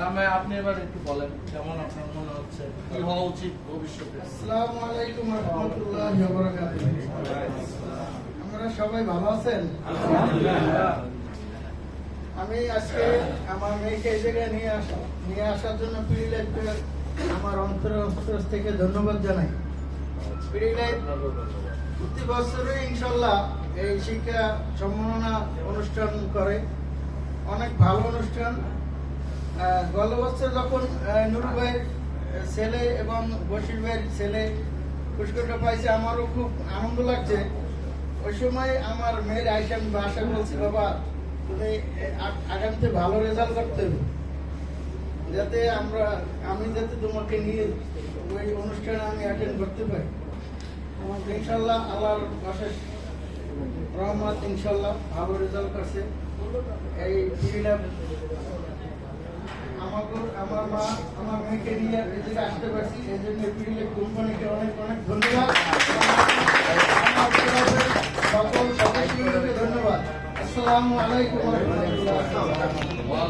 আপনি এবার একটু বলেন কেমন আপনার মনে হচ্ছে, কি হওয়া উচিত ভবিষ্যতে? আসসালামু আলাইকুম ওয়া রাহমাতুল্লাহি ওয়া বারাকাতুহু। আপনারা সবাই ভালো আছেন? আমি আজকে আমার মেয়েকে এই জায়গায় নিয়ে আসার জন্য পিডি লাইফকে আমার অন্তর থেকে ধন্যবাদ জানাই। পিডি লাইফ প্রতি বছরই ইনশাল্লাহ এই শিক্ষা সম্মাননা অনুষ্ঠান করে, অনেক ভালো অনুষ্ঠান। গত বছর যখন নুরু ভাইয়ের ছেলে এবং বশির ভাইয়ের ছেলে পুরস্কারটা পাইছে, আমারও খুব আনন্দ লাগছে। ওই সময় আমার মেয়ের আইসা বাসা বলছি, বাবা তুমি আগামীতে ভালো রেজাল্ট করতে হবে, যাতে আমি যাতে তোমাকে নিয়ে ওই অনুষ্ঠানে আমি অ্যাটেন্ড করতে পারি। ইনশাল্লাহ আল্লাহর অশেষ রহমত, ইনশাল্লাহ ভালো রেজাল্ট করছে। এই আমার মা আমার মেয়েকে নিয়ে এদিকে আসতে পারছি, এই জন্য পিডিএফ কোম্পানিকে অনেক অনেক ধন্যবাদ। সকল সদস্যকে ধন্যবাদ। আসসালামু আলাইকুম ওয়া রাহমাতুল্লাহ।